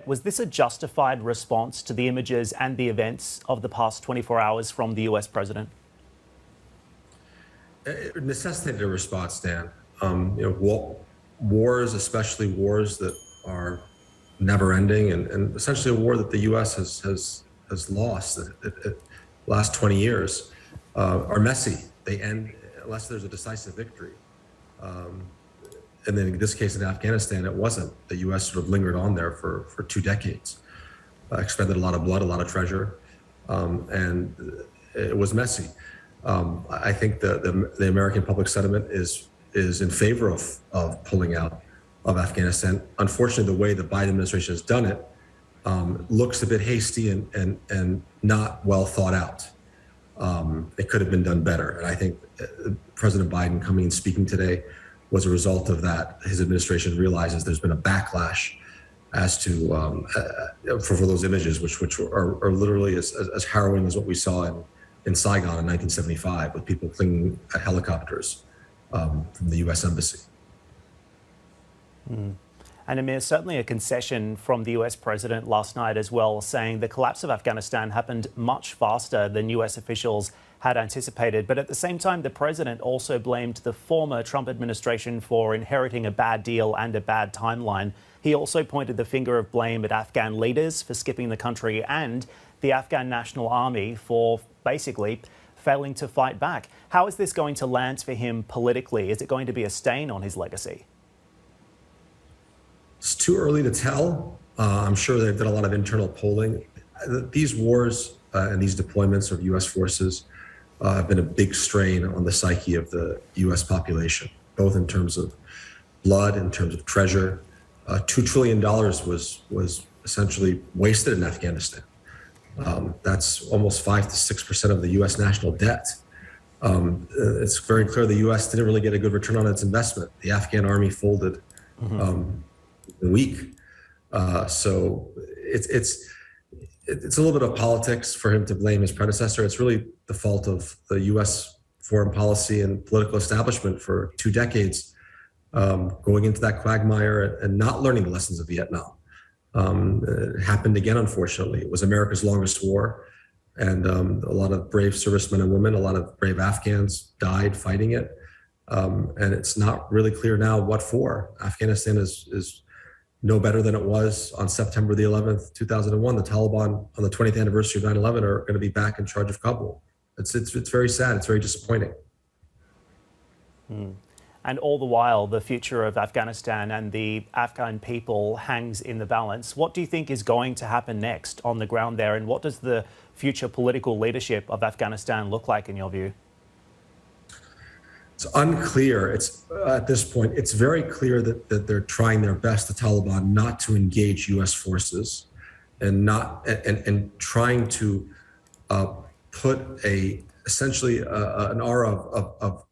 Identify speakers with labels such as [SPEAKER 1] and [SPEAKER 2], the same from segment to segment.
[SPEAKER 1] Was this a justified response to the images and the events of the past 24 hours from the US president?
[SPEAKER 2] It necessitated a response, Dan. Wars, especially wars that are never-ending, and essentially a war that the U.S. has lost the last 20 years, are messy. They end unless there's a decisive victory. And then in this case in Afghanistan, it wasn't. The U.S. sort of lingered on there for 2 decades, expended a lot of blood, a lot of treasure, and it was messy. I think the American public sentiment is in favor of pulling out of Afghanistan. Unfortunately, the way the Biden administration has done it looks a bit hasty and not well thought out. It could have been done better. And I think President Biden coming and speaking today was a result of that. His administration realizes there's been a backlash as to for those images, which are literally as harrowing as what we saw in Saigon in 1975, with people clinging at helicopters from the U.S. Embassy.
[SPEAKER 1] And Amir, certainly a concession from the US president last night as well, saying the collapse of Afghanistan happened much faster than US officials had anticipated. But at the same time, the president also blamed the former Trump administration for inheriting a bad deal and a bad timeline. He also pointed the finger of blame at Afghan leaders for skipping the country and the Afghan National Army for basically failing to fight back. How is this going to land for him politically? Is it going to be a stain on his legacy?
[SPEAKER 2] It's too early to tell. I'm sure they've done a lot of internal polling. These wars and these deployments of U.S. forces have been a big strain on the psyche of the U.S. population, both in terms of blood, in terms of treasure. $2 trillion was essentially wasted in Afghanistan. That's almost 5 to 6% of the U.S. national debt. It's very clear the U.S. didn't really get a good return on its investment. The Afghan army folded a week. So it's a little bit of politics for him to blame his predecessor. It's really the fault of the U.S. foreign policy and political establishment for 2 decades, going into that quagmire and not learning the lessons of Vietnam. It happened again, unfortunately. It was America's longest war, and a lot of brave servicemen and women, a lot of brave Afghans died fighting it. And it's not really clear now what for. Afghanistan is no better than it was on September the 11th, 2001. The Taliban on the 20th anniversary of 9/11 are going to be back in charge of Kabul. It's very sad. It's very disappointing.
[SPEAKER 1] And all the while, the future of Afghanistan and the Afghan people hangs in the balance. What do you think is going to happen next on the ground there? And what does the future political leadership of Afghanistan look like in your view?
[SPEAKER 2] It's unclear. At this point, it's very clear that they're trying their best, the Taliban, not to engage U.S. forces and trying to put essentially an aura of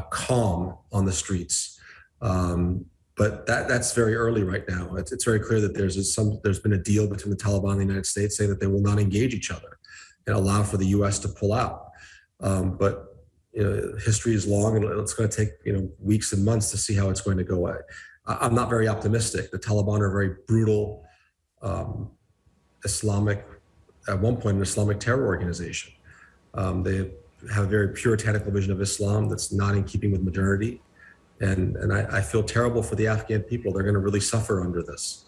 [SPEAKER 2] calm on the streets. But that's very early right now. It's very clear that there's been a deal between the Taliban and the United States saying that they will not engage each other and allow for the U.S. to pull out. But history is long, and it's going to take weeks and months to see how it's going to go. I'm not very optimistic. The Taliban are a very brutal Islamic, at one point, an Islamic terror organization. They have a very puritanical vision of Islam that's not in keeping with modernity. And I feel terrible for the Afghan people. They're going to really suffer under this.